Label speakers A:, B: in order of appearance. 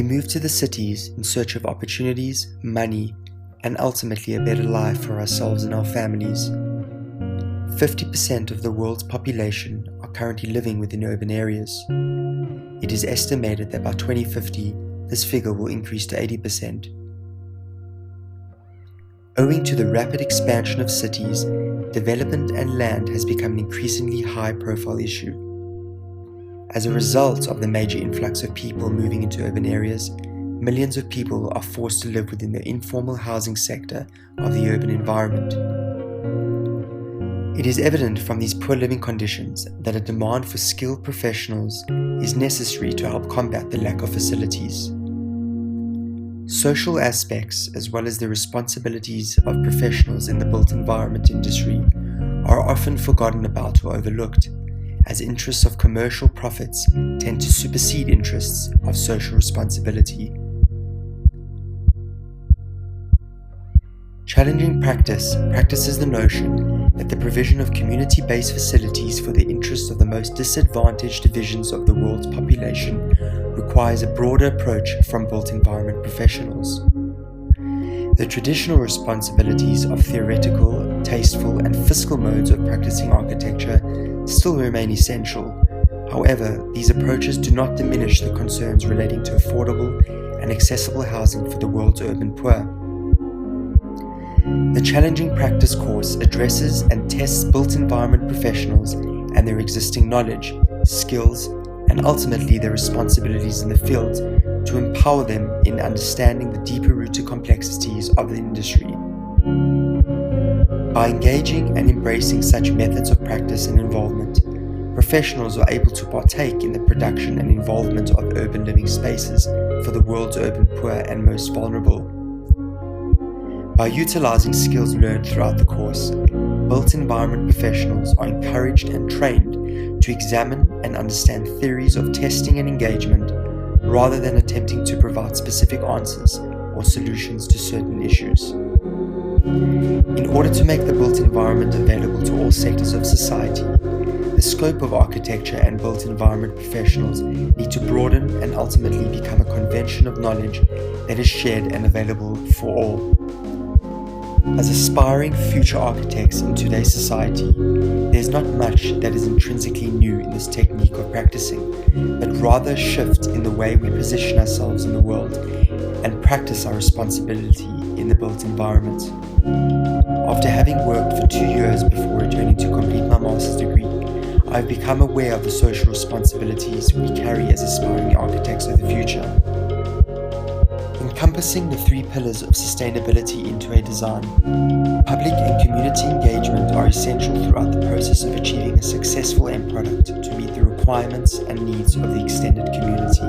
A: We move to the cities in search of opportunities, money, and ultimately a better life for ourselves and our families. 50% of the world's population are currently living within urban areas. It is estimated that by 2050, this figure will increase to 80%. Owing to the rapid expansion of cities, development and land has become an increasingly high-profile issue. As a result of the major influx of people moving into urban areas, millions of people are forced to live within the informal housing sector of the urban environment. It is evident from these poor living conditions that a demand for skilled professionals is necessary to help combat the lack of facilities. Social aspects, as well as the responsibilities of professionals in the built environment industry, are often forgotten about or overlooked, as interests of commercial profits tend to supersede interests of social responsibility. Challenging practice practices the notion that the provision of community-based facilities for the interest of the most disadvantaged divisions of the world's population requires a broader approach from built environment professionals. The traditional responsibilities of theoretical, tasteful, and fiscal modes of practicing architecture still remain essential. However, these approaches do not diminish the concerns relating to affordable and accessible housing for the world's urban poor. The Challenging Practice course addresses and tests built environment professionals and their existing knowledge, skills, and ultimately their responsibilities in the field to empower them in understanding the deeper-rooted complexities of the industry. By engaging and embracing such methods of practice and involvement, professionals are able to partake in the production and involvement of urban living spaces for the world's urban poor and most vulnerable. By utilizing skills learned throughout the course, built environment professionals are encouraged and trained to examine and understand theories of testing and engagement rather than attempting to provide specific answers or solutions to certain issues. In order to make the built environment available to all sectors of society, the scope of architecture and built environment professionals need to broaden and ultimately become a convention of knowledge that is shared and available for all. As aspiring future architects in today's society, there is not much that is intrinsically new in this technique of practicing, but rather a shift in the way we position ourselves in the world and practice our responsibility in the built environment. After having worked for 2 years before returning to complete my master's degree, I have become aware of the social responsibilities we carry as aspiring architects of the future. Encompassing the 3 pillars of sustainability into a design, public and community engagement are essential throughout the process of achieving a successful end product to meet the requirements and needs of the extended community.